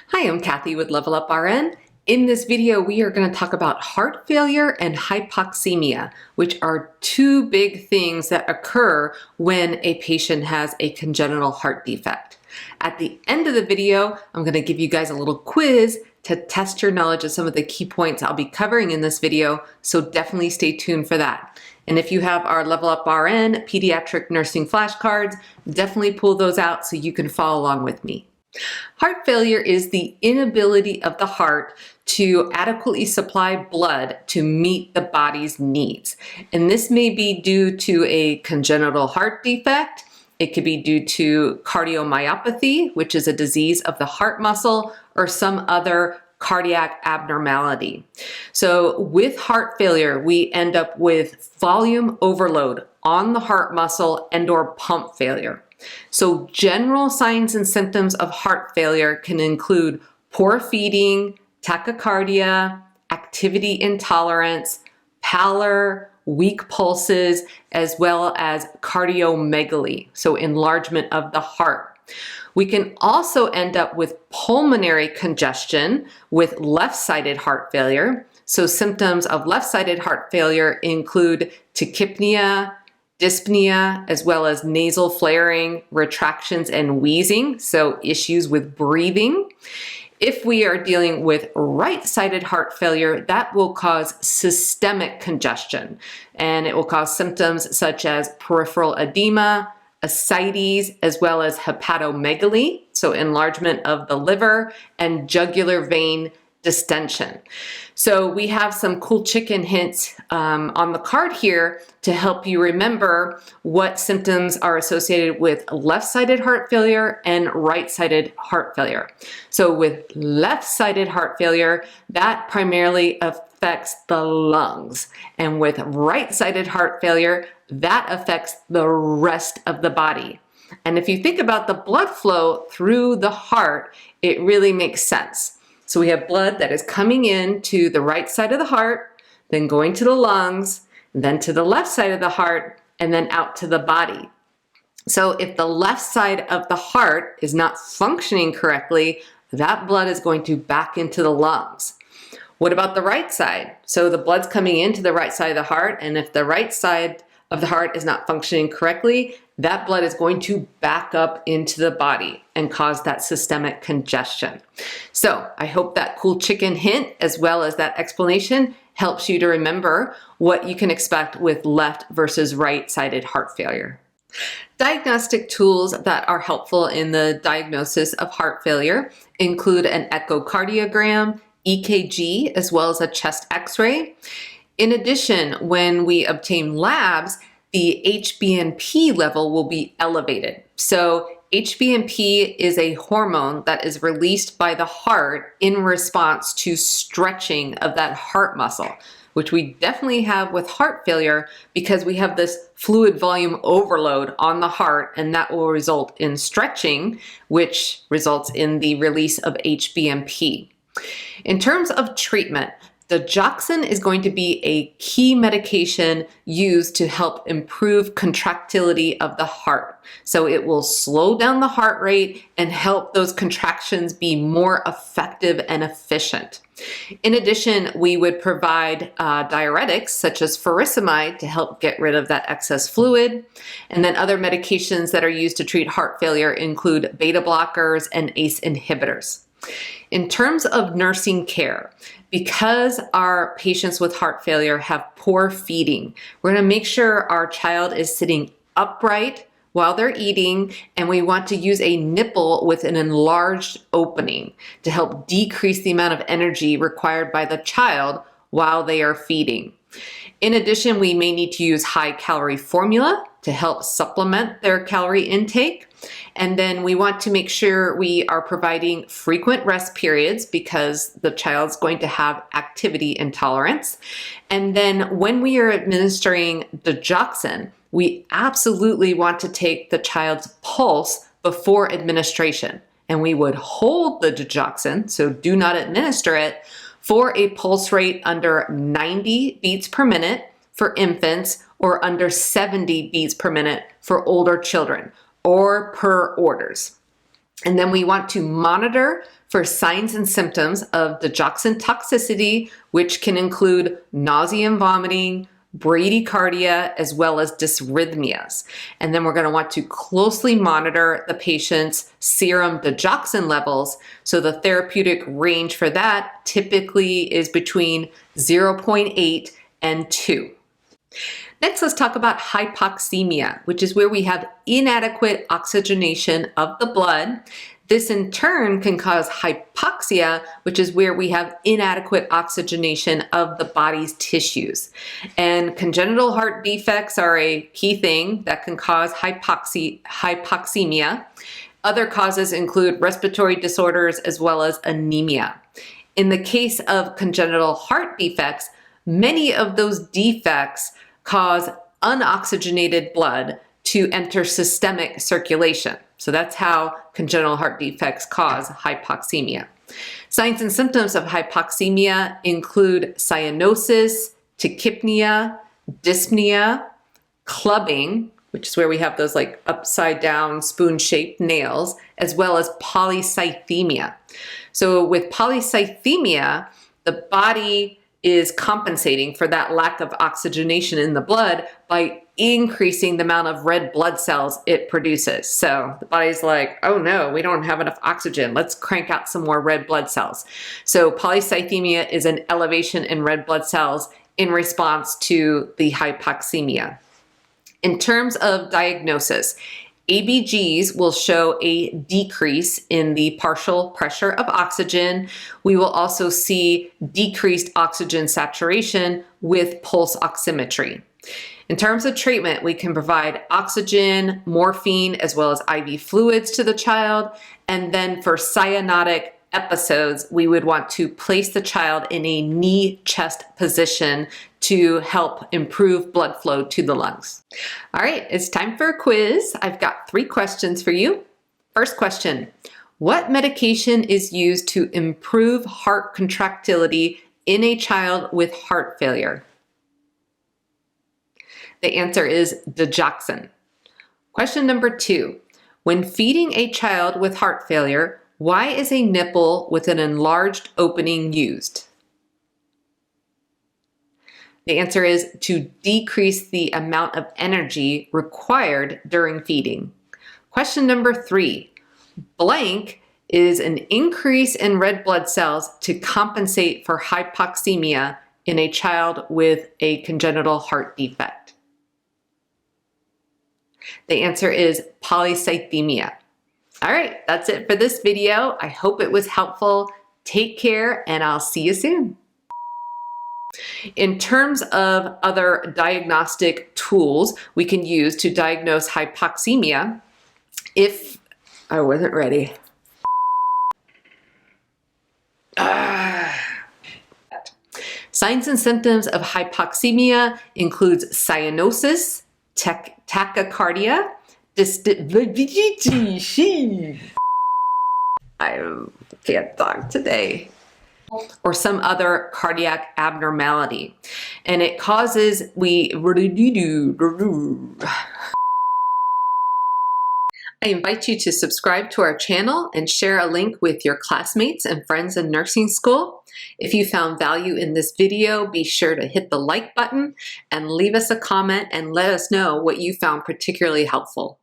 Hi, I'm Cathy with Level Up RN. In this video, we are going to talk about heart failure and hypoxemia, which are two big things that occur when a patient has a congenital heart defect. At the end of the video, I'm going to give you guys a little quiz to test your knowledge of some of the key points I'll be covering in this video, so definitely stay tuned for that. And if you have our Level Up RN Pediatric Nursing flashcards, definitely pull those out so you can follow along with me. Heart failure is the inability of the heart to adequately supply blood to meet the body's needs. And this may be due to a congenital heart defect. It could be due to cardiomyopathy, which is a disease of the heart muscle, or some other cardiac abnormality. So with heart failure, we end up with volume overload on the heart muscle and/or pump failure. So general signs and symptoms of heart failure can include poor feeding, tachycardia, activity intolerance, pallor, weak pulses, as well as cardiomegaly, so enlargement of the heart. We can also end up with pulmonary congestion with left-sided heart failure. So symptoms of left-sided heart failure include tachypnea, dyspnea, as well as nasal flaring, retractions, and wheezing, so issues with breathing. If we are dealing with right-sided heart failure, that will cause systemic congestion, and it will cause symptoms such as peripheral edema, ascites, as well as hepatomegaly, so enlargement of the liver, and jugular vein distension. So we have some cool chicken hints on the card here to help you remember what symptoms are associated with left-sided heart failure and right-sided heart failure. So with left-sided heart failure, that primarily affects the lungs. And with right-sided heart failure, that affects the rest of the body. And if you think about the blood flow through the heart, it really makes sense. So we have blood that is coming in to the right side of the heart, then going to the lungs, then to the left side of the heart, and then out to the body. So if the left side of the heart is not functioning correctly, that blood is going to back into the lungs. What about the right side? So the blood's coming into the right side of the heart, and if the right side of the heart is not functioning correctly, that blood is going to back up into the body and cause that systemic congestion. So I hope that cool chicken hint, as well as that explanation, helps you to remember what you can expect with left versus right-sided heart failure. Diagnostic tools that are helpful in the diagnosis of heart failure include an echocardiogram, EKG, as well as a chest x-ray. In addition, when we obtain labs, the HbNP level will be elevated. So HbNP is a hormone that is released by the heart in response to stretching of that heart muscle, which we definitely have with heart failure because we have this fluid volume overload on the heart, and that will result in stretching, which results in the release of HbNP. In terms of treatment, digoxin is going to be a key medication used to help improve contractility of the heart. So it will slow down the heart rate and help those contractions be more effective and efficient. In addition, we would provide diuretics such as furosemide to help get rid of that excess fluid. And then other medications that are used to treat heart failure include beta blockers and ACE inhibitors. In terms of nursing care, because our patients with heart failure have poor feeding, we're going to make sure our child is sitting upright while they're eating, and we want to use a nipple with an enlarged opening to help decrease the amount of energy required by the child while they are feeding. In addition, we may need to use high-calorie formula to help supplement their calorie intake. And then we want to make sure we are providing frequent rest periods because the child's going to have activity intolerance. And then when we are administering digoxin, we absolutely want to take the child's pulse before administration. And we would hold the digoxin, so do not administer it, for a pulse rate under 90 beats per minute for infants or under 70 beats per minute for older children, or per orders. And then we want to monitor for signs and symptoms of digoxin toxicity, which can include nausea and vomiting, bradycardia, as well as dysrhythmias. And then we're going to want to closely monitor the patient's serum digoxin levels. So the therapeutic range for that typically is between 0.8 and 2. Next, let's talk about hypoxemia, which is where we have inadequate oxygenation of the blood. This in turn can cause hypoxia, which is where we have inadequate oxygenation of the body's tissues. And congenital heart defects are a key thing that can cause hypoxemia. Other causes include respiratory disorders as well as anemia. In the case of congenital heart defects, many of those defects cause unoxygenated blood to enter systemic circulation. So that's how congenital heart defects cause hypoxemia. Signs and symptoms of hypoxemia include cyanosis, tachypnea, dyspnea, clubbing, which is where we have those like upside down spoon-shaped nails, as well as polycythemia. So with polycythemia, the body is compensating for that lack of oxygenation in the blood by increasing the amount of red blood cells it produces. So the body's like, oh no, we don't have enough oxygen. Let's crank out some more red blood cells. So polycythemia is an elevation in red blood cells in response to the hypoxemia. In terms of diagnosis, ABGs will show a decrease in the partial pressure of oxygen. We will also see decreased oxygen saturation with pulse oximetry. In terms of treatment, we can provide oxygen, morphine, as well as IV fluids to the child. And then for cyanotic episodes, we would want to place the child in a knee-chest position to help improve blood flow to the lungs. All right, it's time for a quiz. I've got 3 questions for you. First question, what medication is used to improve heart contractility in a child with heart failure? The answer is digoxin. Question number 2, when feeding a child with heart failure, why is a nipple with an enlarged opening used? The answer is to decrease the amount of energy required during feeding. Question number 3, blank is an increase in red blood cells to compensate for hypoxemia in a child with a congenital heart defect. The answer is polycythemia. All right, that's it for this video. I hope it was helpful. Take care, and I'll see you soon. In terms of other diagnostic tools we can use to diagnose hypoxemia, if I wasn't ready. Signs and symptoms of hypoxemia includes cyanosis, tachycardia, I can't talk today, or some other cardiac abnormality. And it causes I invite you to subscribe to our channel and share a link with your classmates and friends in nursing school. If you found value in this video, be sure to hit the like button and leave us a comment and let us know what you found particularly helpful.